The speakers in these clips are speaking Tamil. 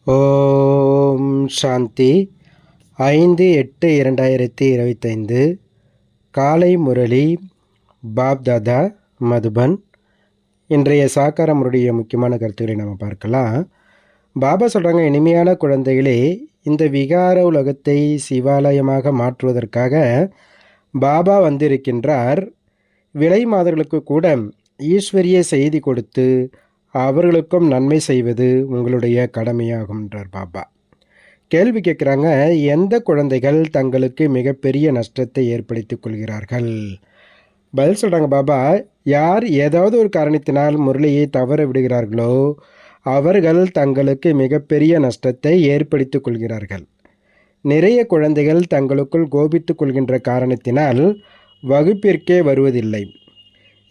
ஓம் சாந்தி. 5/8/2025 காலை முரளி பாப்தாதா மதுபன். இன்றைய சாக்கார முரளிய முக்கியமான கருத்துக்களை நம்ம பார்க்கலாம். பாபா சொல்கிறாங்க, இனிமையான குழந்தைகளே, இந்த விகார உலகத்தை சிவாலயமாக மாற்றுவதற்காக பாபா வந்திருக்கின்றார். விலை மாதர்களுக்கு கூட ஈஸ்வரிய செய்தி கொடுத்து அவர்களுக்கும் நன்மை செய்வது உங்களுடைய கடமையாகும்ன்றார் பாபா. கேள்வி கேட்குறாங்க, எந்த குழந்தைகள் தங்களுக்கு மிகப்பெரிய நஷ்டத்தை ஏற்படுத்திக் கொள்கிறார்கள்? பதில் சொல்கிறாங்க பாபா, யார் ஏதாவது ஒரு காரணத்தினால் முரளியை தவற விடுகிறார்களோ அவர்கள் தங்களுக்கு மிகப்பெரிய நஷ்டத்தை ஏற்படுத்திக் கொள்கிறார்கள். நிறைய குழந்தைகள் தங்களுக்குள் கோபித்துக் கொள்கின்ற காரணத்தினால் வகுப்பிற்கே வருவதில்லை.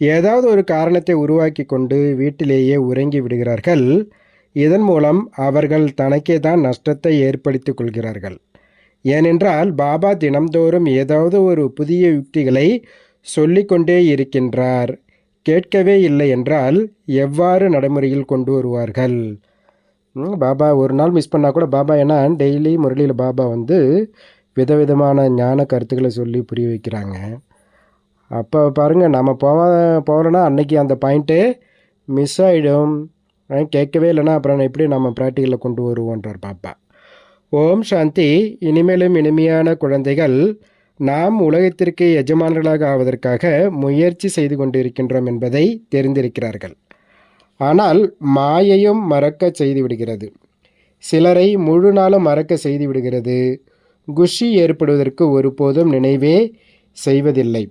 ஏதாவது ஒரு காரணத்தை உருவாக்கி கொண்டு வீட்டிலேயே உறங்கி விடுகிறார்கள். இதன் மூலம் அவர்கள் தனக்கே தான் நஷ்டத்தை ஏற்படுத்திக் கொள்கிறார்கள். ஏனென்றால் பாபா தினம்தோறும் ஏதாவது ஒரு புதிய யுக்திகளை சொல்லிக்கொண்டே இருக்கின்றார். கேட்கவே இல்லை என்றால் எவ்வாறு நடைமுறையில் கொண்டு வருவார்கள்? பாபா ஒரு நாள் மிஸ் பண்ணால் கூட பாபா, ஏன்னா டெய்லி முரளியில் பாபா விதவிதமான ஞான கருத்துக்களை சொல்லி புரிய வைக்கிறாங்க. அப்போ பாருங்கள், நம்ம போகலன்னா அன்னைக்கு அந்த பாயிண்ட்டு மிஸ் ஆகிடும். கேட்கவே இல்லைன்னா அப்புறம் எப்படி நம்ம ப்ராக்டிக்கலில் கொண்டு வருவோன்றார் பாப்பா. ஓம் சாந்தி. இனிமேலும் இனிமையான குழந்தைகள், நாம் உலகத்திற்கு எஜமானர்களாக ஆவதற்காக முயற்சி செய்து கொண்டிருக்கின்றோம் என்பதை தெரிந்திருக்கிறார்கள். ஆனால் மாயையும் மறக்க செய்து விடுகிறது. சிலரை முழு நாளும் மறக்க செய்து விடுகிறது. குஷி ஏற்படுவதற்கு ஒருபோதும் நினைவே செய்வதில்லை.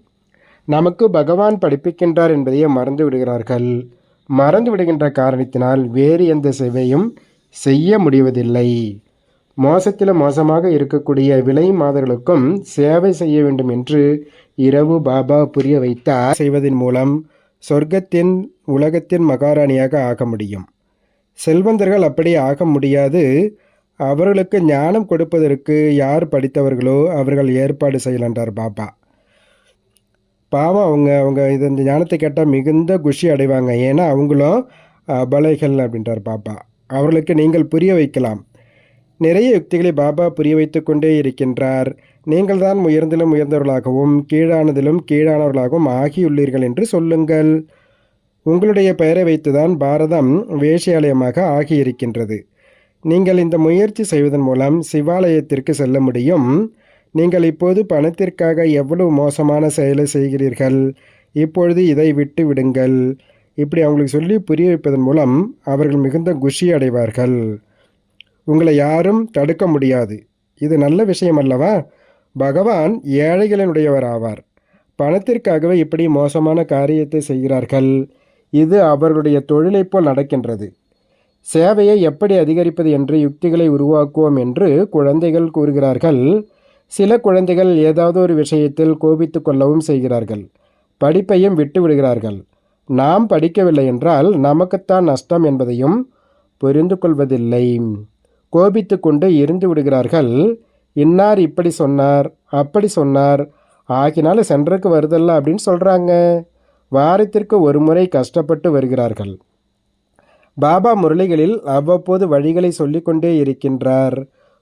நமக்கு பகவான் படிப்பிக்கின்றார் என்பதையே மறந்து விடுகிறார்கள். மறந்து விடுகின்ற காரணத்தினால் வேறு எந்த சேவையும் செய்ய முடிவதில்லை. மோசத்தில் மோசமாக இருக்கக்கூடிய விலை மாதர்களுக்கும் சேவை செய்ய வேண்டும் என்று இரவு பாபா புரிய வைத்தார். செய்வதன் மூலம் சொர்க்கத்தின் உலகத்தின் மகாராணியாக ஆக முடியும். செல்வந்தர்கள் அப்படி ஆக முடியாது. அவர்களுக்கு ஞானம் கொடுப்பதற்கு யார் படித்தவர்களோ அவர்கள் ஏற்பாடு செய்யலன்றார் பாபா. பாவம், அவங்க இந்த ஞானத்தை கேட்டால் மிகுந்த குஷி அடைவாங்க. ஏன்னா அவங்களும் அபலைகள் அப்படின்றார் பாபா. அவர்களுக்கு நீங்கள் புரிய வைக்கலாம். நிறைய யுக்திகளை பாபா புரிய வைத்து கொண்டே இருக்கின்றார். நீங்கள் தான் உயர்ந்திலும் உயர்ந்தவர்களாகவும் கீழானதிலும் கீழானவர்களாகவும் ஆகியுள்ளீர்கள் என்று சொல்லுங்கள். உங்களுடைய பெயரை வைத்துதான் பாரதம் வேஷியாலயமாக ஆகியிருக்கின்றது. நீங்கள் இந்த முயற்சி செய்வதன் மூலம் சிவாலயத்திற்கு செல்ல முடியும். நீங்கள் இப்போது பணத்திற்காக எவ்வளவு மோசமான செயலை செய்கிறீர்கள். இப்பொழுது இதை விட்டு விடுங்கள். இப்படி அவங்களுக்கு சொல்லி புரிய வைப்பதன் மூலம் அவர்கள் மிகுந்த குஷி அடைவார்கள். உங்களை யாரும் தடுக்க முடியாது. இது நல்ல விஷயம் அல்லவா? பகவான் ஏழைகளினுடையவர் ஆவார். பணத்திற்காகவே இப்படி மோசமான காரியத்தை செய்கிறார்கள். இது அவர்களுடைய தொழிலை போல் நடக்கின்றது. சேவையை எப்படி அதிகரிப்பது என்று யுக்திகளை உருவாக்குவோம் என்று குழந்தைகள் கூறுகிறார்கள். சில குழந்தைகள் ஏதாவது ஒரு விஷயத்தில் கோபித்து கொள்ளவும் செய்கிறார்கள். படிப்பையும் விட்டு விடுகிறார்கள். நாம் படிக்கவில்லை என்றால் நமக்குத்தான் நஷ்டம் என்பதையும் புரிந்து கொள்வதில்லை. கோபித்து கொண்டு இருந்து விடுகிறார்கள். இன்னார் இப்படி சொன்னார், அப்படி சொன்னார், ஆகினால சென்டருக்கு வருதல்ல அப்படின்னு சொல்கிறாங்க. வாரத்திற்கு ஒரு முறை கஷ்டப்பட்டு வருகிறார்கள். பாபா முரளிகளில் அவ்வப்போது வழிகளை சொல்லிக்கொண்டே இருக்கின்றார்.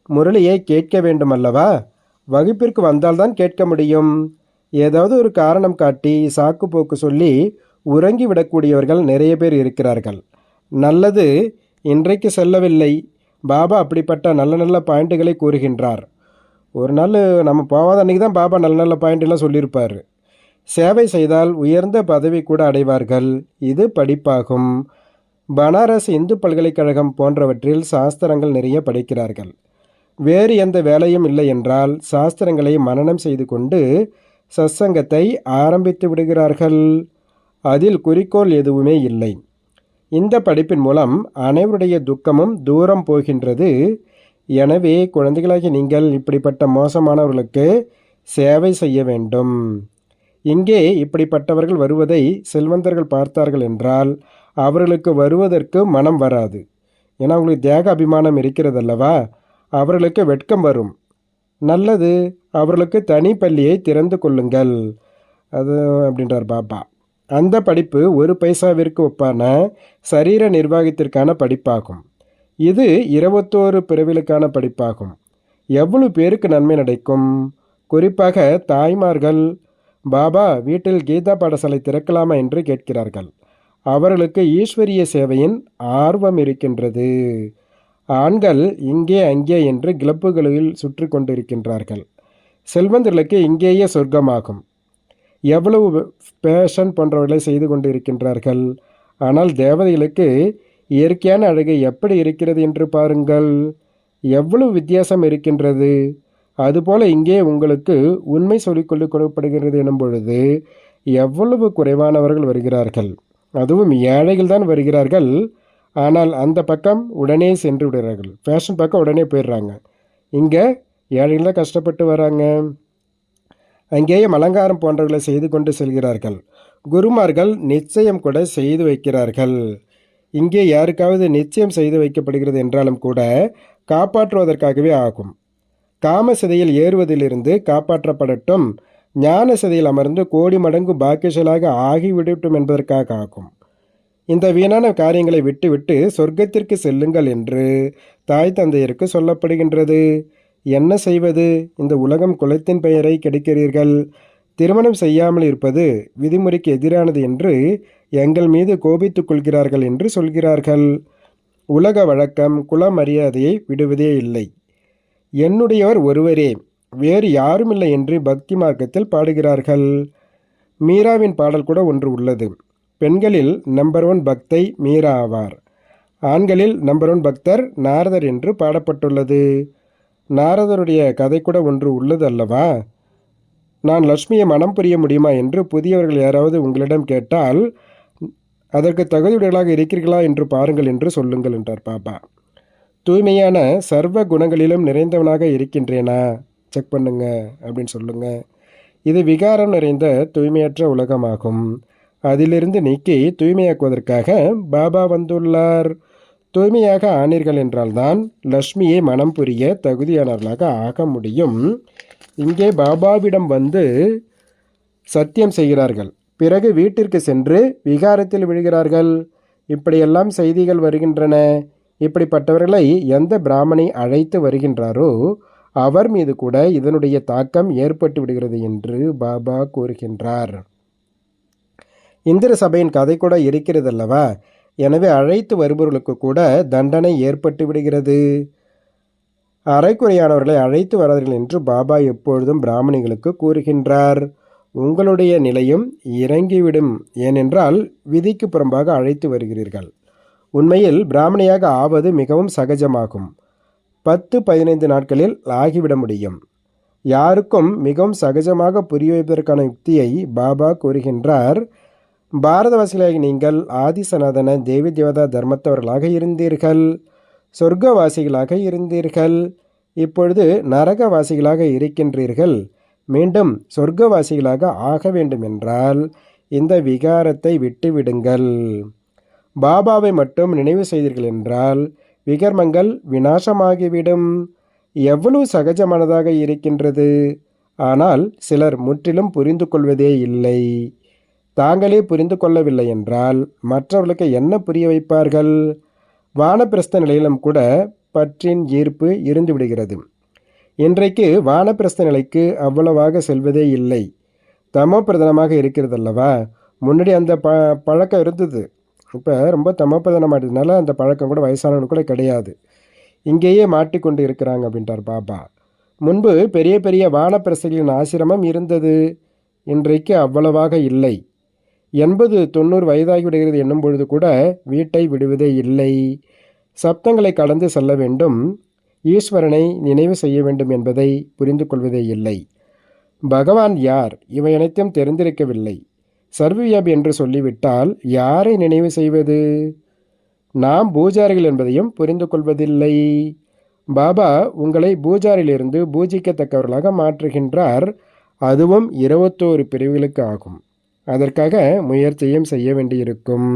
முரளியை கேட்க வேண்டும் அல்லவா? வகுப்பிற்கு வந்தால்தான் கேட்க முடியும். ஏதாவது ஒரு காரணம் காட்டி சாக்கு போக்கு சொல்லி உறங்கி விடக்கூடியவர்கள் நிறைய பேர் இருக்கிறார்கள். நல்லது, இன்றைக்கு செல்லவில்லை. பாபா அப்படிப்பட்ட நல்ல நல்ல பாயிண்ட்டுகளை கூறுகின்றார். ஒரு நாள் நம்ம போகாத அன்றைக்கி தான் பாபா நல்ல நல்ல பாயிண்டெல்லாம் சொல்லியிருப்பார். சேவை செய்தால் உயர்ந்த பதவி கூட அடைவார்கள். இது படிப்பாகும். பனாரஸ் இந்து பல்கலைக்கழகம் போன்றவற்றில் சாஸ்திரங்கள் நிறைய படிக்கிறார்கள். வேறு எந்த வேலையும் இல்லை என்றால் சாஸ்திரங்களை மனனம் செய்து கொண்டு சத்சங்கத்தை ஆரம்பித்து விடுகிறார்கள். அதில் குறிக்கோள் எதுவுமே இல்லை. இந்த படிப்பின் மூலம் அனைவருடைய துக்கமும் தூரம் போகின்றது. எனவே குழந்தைகளாகி நீங்கள் இப்படிப்பட்ட மோசமானவர்களுக்கு சேவை செய்ய வேண்டும். இங்கே இப்படிப்பட்டவர்கள் வருவதை செல்வந்தர்கள் பார்த்தார்கள் என்றால் அவர்களுக்கு வருவதற்கு மனம் வராது. ஏன்னா அவங்களுக்கு தேக அபிமானம் இருக்கிறதல்லவா? அவர்களுக்கு வெட்கம் வரும். நல்லது, அவர்களுக்கு தனி பள்ளியை திறந்து கொள்ளுங்கள் அது அப்படின்றார் பாபா. அந்த படிப்பு ஒரு பைசாவிற்கு ஒப்பான சரீர நிர்வாகத்திற்கான படிப்பாகும். இது 21 பிறவிகளுக்கான படிப்பாகும். எவ்வளவு பேருக்கு நன்மை கிடைக்கும்? குறிப்பாக தாய்மார்கள், பாபா வீட்டில் கீதா பாடசாலை திறக்கலாமா என்று கேட்கிறார்கள். அவர்களுக்கு ஈஸ்வரிய சேவையின் ஆர்வம் இருக்கின்றது. ஆண்கள் இங்கே அங்கே என்று கிளப்புகளில் சுற்றி கொண்டிருக்கின்றார்கள். செல்வந்தர்களுக்கு இங்கேயே சொர்க்கமாகும். எவ்வளவு பேஷன் போன்றவர்களை செய்து கொண்டு இருக்கின்றார்கள். ஆனால் தேவதைகளுக்கு இயற்கையான அழகு எப்படி இருக்கிறது என்று பாருங்கள். எவ்வளவு வித்தியாசம் இருக்கின்றது. அதுபோல இங்கே உங்களுக்கு உண்மை சொல்லிக்கொண்டு கொடுக்கப்படுகிறது எனும் பொழுது எவ்வளவு குறைவானவர்கள் வருகிறார்கள். அதுவும் ஏழைகள் தான் வருகிறார்கள். ஆனால் அந்த பக்கம் உடனே சென்று விடுகிறார்கள். ஃபேஷன் பக்கம் உடனே போயிடுறாங்க. இங்கே ஏழைகள் தான் கஷ்டப்பட்டு வராங்க. அங்கேயே அலங்காரம் போன்றவர்களை செய்து கொண்டு செல்கிறார்கள். குருமார்கள் நிச்சயம் கூட செய்து வைக்கிறார்கள். இங்கே யாருக்காவது நிச்சயம் செய்து வைக்கப்படுகிறது என்றாலும் கூட காப்பாற்றுவதற்காகவே ஆகும். காம சிதையில் ஏறுவதிலிருந்து காப்பாற்றப்படட்டும், ஞான சிதையில் அமர்ந்து கோடி மடங்கு பாக்கியசாலாக ஆகிவிடட்டும் என்பதற்காக ஆகும். இந்த வீணான காரியங்களை விட்டுவிட்டு சொர்க்கத்திற்கு செல்லுங்கள் என்று தாய் தந்தையருக்கு சொல்லப்படுகின்றது. என்ன செய்வது? இந்த உலகம் குலத்தின் பெயரை கெடுக்கிறீர்கள். திருமணம் செய்யாமல் இருப்பது விதிமுறைக்கு எதிரானது என்று எங்கள் மீது கோபித்துக் கொள்கிறார்கள் என்று சொல்கிறார்கள். உலக வழக்கம் குல மரியாதையை விடுவதே இல்லை. என்னுடையவர் ஒருவரே, வேறு யாருமில்லை என்று பக்தி மார்க்கத்தில் பாடுகிறார்கள். மீராவின் பாடல் கூட ஒன்று உள்ளது. பெண்களில் நம்பர் 1 பக்தை மீரா ஆவார். ஆண்களில் நம்பர் 1 பக்தர் நாரதர் என்று பாடப்பட்டுள்ளது. நாரதருடைய கதை கூட ஒன்று உள்ளது அல்லவா? நான் லட்சுமியை மனம் புரிய முடியுமா என்று புதியவர்கள் யாராவது உங்களிடம் கேட்டால் அதற்கு தகுதியுடையவர்களாக இருக்கிறீர்களா என்று பாருங்கள் என்று சொல்லுங்கள் என்றார் பாபா. தூய்மையான சர்வ குணங்களிலும் நிறைந்தவனாக இருக்கின்றேனா செக் பண்ணுங்க அப்படின்னு சொல்லுங்க. இது விகாரம் நிறைந்த தூய்மையற்ற உலகமாகும். அதிலிருந்து நீக்கி தூய்மையாக்குவதற்காக பாபா வந்துள்ளார். தூய்மையாக ஆனீர்கள் என்றால்தான் லக்ஷ்மியை மனம் புரிய தகுதியானவர்களாக ஆக முடியும். இங்கே பாபாவிடம் வந்து சத்தியம் செய்கிறார்கள். பிறகு வீட்டிற்கு சென்று விகாரத்தில் விழுகிறார்கள். இப்படியெல்லாம் செய்திகள் வருகின்றன. இப்படிப்பட்டவர்களை எந்த பிராமணை அழைத்து வருகின்றாரோ அவர் மீது கூட இதனுடைய தாக்கம் ஏற்பட்டு விடுகிறது என்று பாபா கூறுகின்றார். இந்திர சபையின் கதை கூட இருக்கிறது அல்லவா? எனவே அழைத்து வருபவர்களுக்கு கூட தண்டனை ஏற்பட்டு விடுகிறது. அரைக்குறையானவர்களை அழைத்து வராதீர்கள் என்று பாபா எப்பொழுதும் பிராமணிகளுக்கு கூறுகின்றார். உங்களுடைய நிலையும் இறங்கிவிடும். ஏனென்றால் விதிக்கு புறம்பாக அழைத்து வருகிறீர்கள். உண்மையில் பிராமணியாக ஆவது மிகவும் சகஜமாகும். 10-15 நாட்களில் ஆகிவிட முடியும். யாருக்கும் மிகவும் சகஜமாக புரிய வைப்பதற்கான யுக்தியை பாபா கூறுகின்றார். பாரதவாசிகளாக நீங்கள் ஆதிசநாதன தேவி தேவதா தர்மத்தவர்களாக இருந்தீர்கள். சொர்க்கவாசிகளாக இருந்தீர்கள். இப்பொழுது நரகவாசிகளாக இருக்கின்றீர்கள். மீண்டும் சொர்க்கவாசிகளாக ஆக வேண்டும் என்றால் இந்த விகாரத்தை விட்டுவிடுங்கள். பாபாவை மட்டும் நினைவு செய்தீர்கள் என்றால் விகர்மங்கள் விநாசமாகிவிடும். எவ்வளவு சகஜமானதாக இருக்கின்றது. ஆனால் சிலர் முற்றிலும் புரிந்து கொள்வதே இல்லை. தாங்களே புரிந்து கொள்ளவில்லை என்றால் மற்றவர்களுக்கு என்ன புரிய வைப்பார்கள்? வானப்பிரஸ்த நிலையிலும் கூட பற்றின் ஈர்ப்பு இருந்து விடுகிறது. இன்றைக்கு வானப்பிரஸ்த நிலைக்கு அவ்வளவாக செல்வதே இல்லை. தமோ பிரதானமாக இருக்கிறது அல்லவா? முன்னாடி அந்த பழக்கம் இருந்தது. இப்போ ரொம்ப தமோ பிரதானமாட்டதுனால அந்த பழக்கம் கூட வயசானவங்க கூட கிடையாது. இங்கேயே மாட்டிக்கொண்டு இருக்கிறாங்க அப்படின்றார் பாபா. முன்பு பெரிய பெரிய வானப்பிரஸ்தர்களின் ஆசிரமம் இருந்தது. இன்றைக்கு அவ்வளவாக இல்லை. 80-90 வயதாகி விடுகிறது என்னும் பொழுது கூட வீட்டை விடுவதே இல்லை. சப்தங்களை கடந்து செல்ல வேண்டும். ஈஸ்வரனை நினைவு செய்ய வேண்டும் என்பதை புரிந்து கொள்வதே இல்லை. பகவான் யார்? இவை அனைத்தும் தெரிந்திருக்கவில்லை. சர்வவியாபி என்று சொல்லிவிட்டால் யாரை நினைவு செய்வது? நாம் பூஜாரிகள் என்பதையும் புரிந்து கொள்வதில்லை. பாபா உங்களை பூஜாரிலிருந்து பூஜிக்கத்தக்கவர்களாக மாற்றுகின்றார். அதுவும் 21 பிரிவுகளுக்கு ஆகும். அதற்காக முயற்சியும் செய்ய வேண்டியிருக்கும்.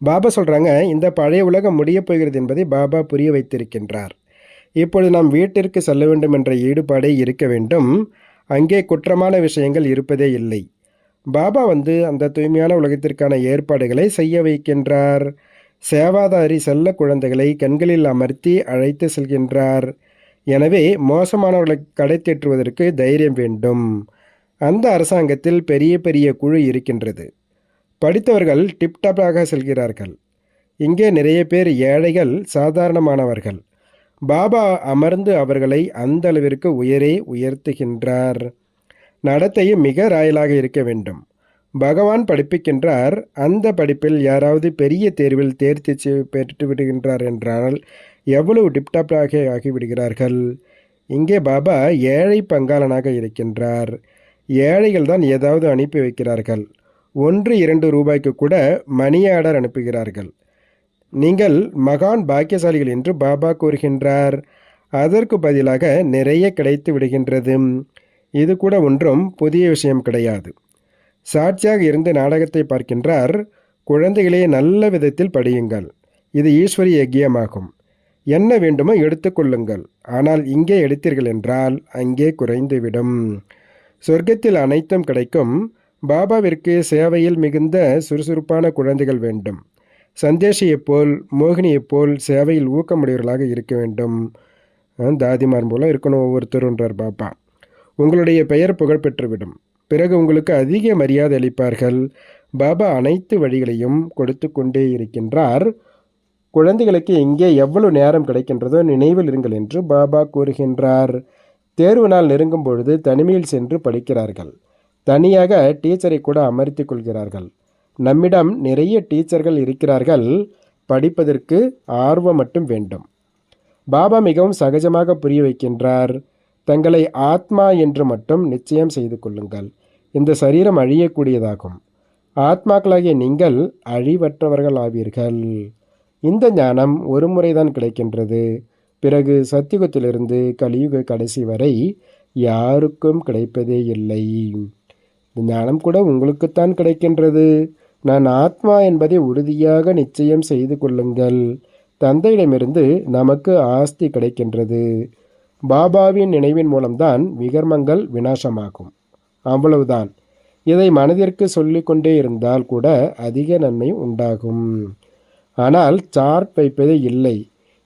பாபா சொல்கிறாங்க, இந்த பழைய உலகம் முடியப் போகிறது என்பதை பாபா புரிய வைத்திருக்கின்றார். இப்பொழுது நாம் வீட்டிற்கு செல்ல வேண்டும் என்ற ஈடுபாடே இருக்க வேண்டும். அங்கே குற்றமான விஷயங்கள் இருப்பதே இல்லை. பாபா வந்து அந்த தூய்மையான உலகத்திற்கான ஏற்பாடுகளை செய்ய வைக்கின்றார். சேவாதாரி செல்ல குழந்தைகளை கண்களில் அமர்த்தி அழைத்து செல்கின்றார். எனவே மோசமானவர்களை கடைத்தேற்றுவதற்கு தைரியம் வேண்டும். அந்த அரசாங்கத்தில் பெரிய பெரிய குழு இருக்கின்றது. படித்தவர்கள் டிப்டாப்பாக செல்கிறார்கள். இங்கே நிறைய பேர் ஏழைகள், சாதாரணமானவர்கள். பாபா அமர்ந்து அவர்களை அந்த அளவிற்கு உயர்த்துகின்றார். நடத்தையும் மிக ராயலாக இருக்க வேண்டும். பகவான் படிப்பிக்கின்றார். அந்த படிப்பில் யாராவது பெரிய தேர்வில் தேர்ச்சி பெற்று விடுகின்றார் என்றால் எவ்வளவு டிப்டாப்பாக ஆகிவிடுகிறார்கள். இங்கே பாபா ஏழை பங்காளனாக இருக்கின்றார். ஏழைகள் தான் ஏதாவது அனுப்பி வைக்கிறார்கள். 1-2 ரூபாய்க்கு கூட மணி ஆர்டர் அனுப்புகிறார்கள். நீங்கள் மகான் பாக்கியசாலிகள் என்று பாபா கூறுகின்றார். அதற்கு பதிலாக நிறைய கிடைத்து விடுகின்றது. இது கூட ஒன்றும் புதிய விஷயம் கிடையாது. சாட்சியாக இருந்து நாடகத்தை பார்க்கின்றார். குழந்தைகளே, நல்ல விதத்தில் படியுங்கள். இது ஈஸ்வரிய யக்கியமாகும். என்ன வேண்டுமோ எடுத்துக்கொள்ளுங்கள். ஆனால் இங்கே எடுத்தீர்கள் என்றால் அங்கே குறைந்துவிடும். சொர்க்கத்தில் அனைத்தும் கிடைக்கும். பாபாவிற்கு சேவையில் மிகுந்த சுறுசுறுப்பான குழந்தைகள் வேண்டும். சந்தேஷியைப் போல், மோகினியைப் போல் சேவையில் ஊக்கமுடையவர்களாக இருக்க வேண்டும். தாதிமார் போல இருக்கணும் ஒவ்வொருத்தருன்றார் பாபா. உங்களுடைய பெயர் புகழ்பெற்றுவிடும். பிறகு உங்களுக்கு அதிக மரியாதை அளிப்பார்கள். பாபா அனைத்து வழிகளையும் கொடுத்து கொண்டே இருக்கின்றார். குழந்தைகளுக்கு இங்கே எவ்வளவு நேரம் கிடைக்கின்றதோ நினைவில் இருங்கள் என்று பாபா கூறுகின்றார். தேர்வு நாள் நெருங்கும் பொழுது தனிமையில் சென்று படிக்கிறார்கள். தனியாக டீச்சரை கூட அமர்த்தி கொள்கிறார்கள். நம்மிடம் நிறைய டீச்சர்கள் இருக்கிறார்கள். படிப்பதற்கு ஆர்வம் மட்டும் வேண்டும். பாபா மிகவும் சகஜமாக புரிய வைக்கின்றார். தங்களை ஆத்மா என்று மட்டும் நிச்சயம் செய்து கொள்ளுங்கள். இந்த சரீரம் அழியக்கூடியதாகும். ஆத்மாக்களாகிய நீங்கள் அழிவற்றவர்கள் ஆவீர்கள். இந்த ஞானம் ஒரு முறைதான் கிடைக்கின்றது. பிறகு சத்தியுகத்திலிருந்து கலியுக கடைசி வரை யாருக்கும் கிடைப்பதே இல்லை. இந்த ஞானம் கூட உங்களுக்குத்தான் கிடைக்கின்றது. நான் ஆத்மா என்பதை உறுதியாக நிச்சயம் செய்து கொள்ளுங்கள். தந்தையிடமிருந்து நமக்கு ஆஸ்தி கிடைக்கின்றது. பாபாவின் நினைவின் மூலம்தான் விகர்மங்கள் விநாசமாகும். அவ்வளவுதான். இதை மனதிற்கு சொல்லிக்கொண்டே இருந்தால் கூட அதிக நன்மை உண்டாகும். ஆனால் சார்ட் வைப்பதே இல்லை.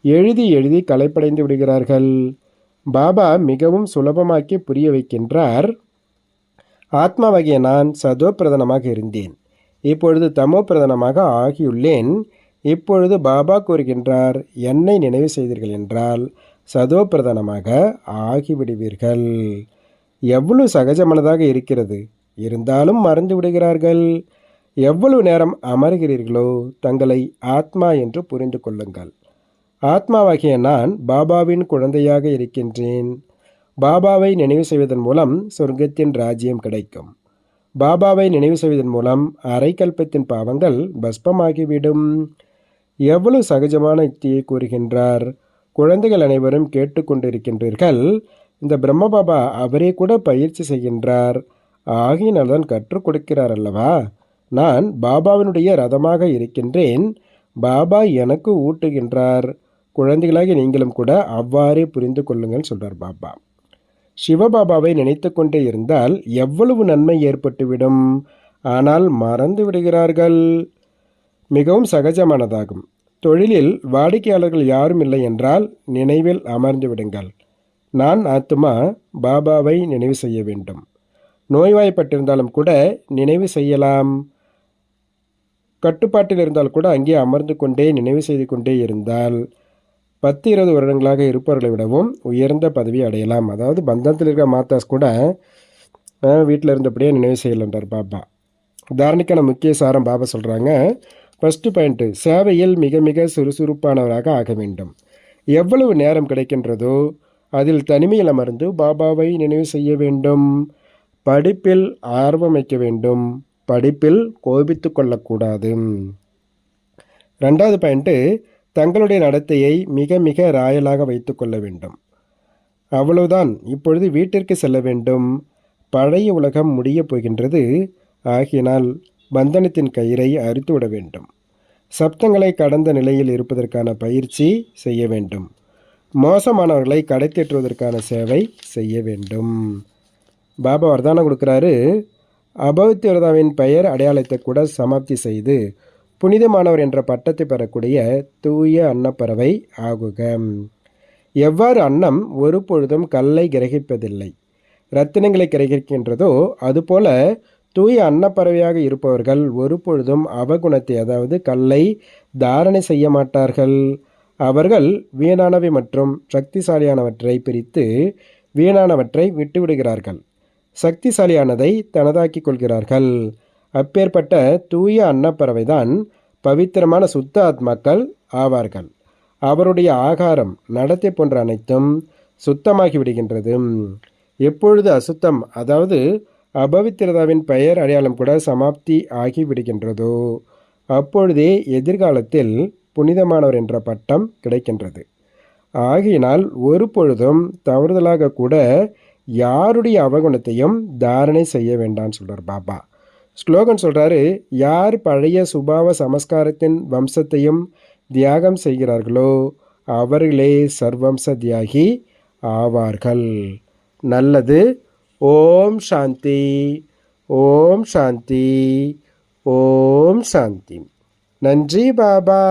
எழுதி எழுதி களைப்படைந்து விடுகிறார்கள். பாபா மிகவும் சுலபமாக்கி புரிய வைக்கின்றார். ஆத்மாவாகிய நான் சதோ பிரதானமாக இருந்தேன். இப்பொழுது தமோ பிரதானமாக ஆகியுள்ளேன். இப்பொழுது பாபா கூறுகின்றார், என்னை நினைவு செய்தீர்கள் என்றால் சதோ பிரதானமாக ஆகிவிடுவீர்கள். எவ்வளவு சகஜமானதாக இருக்கிறது. இருந்தாலும் மறந்து விடுகிறார்கள். எவ்வளவு நேரம் அமர்கிறீர்களோ தங்களை ஆத்மா என்று புரிந்து கொள்ளுங்கள். ஆத்மாவாகிய நான் பாபாவின் குழந்தையாக இருக்கின்றேன். பாபாவை நினைவு செய்வதன் மூலம் சொர்க்கத்தின் ராஜ்யம் கிடைக்கும். பாபாவை நினைவு செய்வதன் மூலம் அரைக்கல்பத்தின் பாவங்கள் பஸ்பமாகிவிடும். எவ்வளவு சகஜமான யுக்தியை கூறுகின்றார். குழந்தைகள் அனைவரும் கேட்டுக்கொண்டிருக்கின்றீர்கள். இந்த பிரம்ம பாபா அவரே கூட பயிற்சி செய்கின்றார். ஆகியினால்தான் கற்றுக் கொடுக்கிறார் அல்லவா. நான் பாபாவினுடைய ரதமாக இருக்கின்றேன். பாபா எனக்கு ஊட்டுகின்றார். குழந்தைகளாகி நீங்களும் கூட அவ்வாறே புரிந்து கொள்ளுங்கள் சொல்றார் பாபா. சிவபாபாவை நினைத்து கொண்டே இருந்தால் எவ்வளவு நன்மை ஏற்பட்டுவிடும். ஆனால் மறந்து விடுகிறார்கள். மிகவும் சகஜமானதாகும். தொழிலில் வாடிக்கையாளர்கள் யாரும் இல்லை என்றால் நினைவில் அமர்ந்து விடுங்கள். நான் ஆத்மா, பாபாவை நினைவு செய்ய வேண்டும். நோய்வாய்ப்பட்டிருந்தாலும் கூட நினைவு செய்யலாம். கட்டுப்பாட்டில் இருந்தால் கூட அங்கே அமர்ந்து கொண்டே நினைவு செய்து கொண்டே இருந்தால் 10-20 வருடங்களாக இருப்பவர்களை விடவும் உயர்ந்த பதவி அடையலாம். அதாவது பந்தத்தில் இருக்கிற மாதாஸ் கூட வீட்டில் இருந்தபடியே நினைவு செய்யலன்றார் பாபா. தாரணிக்கான முக்கிய சாரம் பாபா சொல்கிறாங்க. ஃபஸ்ட்டு பாயிண்ட்டு, சேவையில் மிக மிக சுறுசுறுப்பானவராக ஆக வேண்டும். எவ்வளவு நேரம் கிடைக்கின்றதோ அதில் தனிமையில் அமர்ந்து பாபாவை நினைவு செய்ய வேண்டும். படிப்பில் ஆர்வம் வைக்க வேண்டும். படிப்பில் கோபித்து கொள்ளக்கூடாது. 2வது பாயிண்ட்டு, தங்களுடைய நடத்தையை மிக மிக ராயலாக வைத்து கொள்ள வேண்டும். அவ்வளவுதான். இப்பொழுது வீட்டிற்கு செல்ல வேண்டும். பழைய உலகம் முடியப் போகின்றது. ஆகினால் பந்தனத்தின் கயிறை அறுத்துவிட வேண்டும். சப்தங்களை கடந்த நிலையில் இருப்பதற்கான பயிற்சி செய்ய வேண்டும். மோசமானவர்களை கடைத்தேற்றுவதற்கான சேவை செய்ய வேண்டும். பாபா வரதானம் கொடுக்குறாரு. அபௌத்தியதாவின் பெயர் அடையாளத்தை கூட சமாப்தி செய்து புனிதமானவர் என்ற பட்டத்தை பெறக்கூடிய தூய அன்னப்பறவை ஆகுக. எவ்வாறு அன்னம் ஒரு பொழுதும் கல்லை கிரகிப்பதில்லை, இரத்தினங்களை கிரகிக்கின்றதோ அதுபோல தூய அன்னப்பறவையாக இருப்பவர்கள் ஒரு பொழுதும் அவகுணத்தை, அதாவது கல்லை தாரணை செய்ய மாட்டார்கள். அவர்கள் வீணானவை மற்றும் சக்திசாலியானவற்றை பிரித்து வீணானவற்றை விட்டுவிடுகிறார்கள், சக்திசாலியானதை தனதாக்கிக் கொள்கிறார்கள். அப்பேற்பட்ட தூய அன்னப்பறவைதான் பவித்திரமான சுத்த ஆத்மாக்கள் ஆவார்கள். அவருடைய ஆகாரம், நடத்தை போன்ற அனைத்தும் சுத்தமாகி விடுகின்றது. எப்பொழுது அசுத்தம், அதாவது அபவித்திரதாவின் பெயர் அடையாளம் கூட சமாப்தி ஆகி விடுகின்றதோ அப்பொழுதே எதிர்காலத்தில் புனிதமானவர் என்ற பட்டம் கிடைக்கின்றது. ஆகையினால் ஒரு பொழுதும் தவறுதலாக கூட யாருடைய அவகுணத்தையும் தாரணை செய்ய வேண்டாம்னு சொல்கிறார் பாபா. ஸ்லோகன் சொல்கிறாரு, யார் பழைய சுபாவ சமஸ்காரத்தின் வம்சத்தையும் தியாகம் செய்கிறார்களோ அவர்களே சர்வம்ச தியாகி ஆவார்கள். நல்லது. ஓம் சாந்தி, ஓம் சாந்தி, ஓம் சாந்தி. நன்றி பாபா.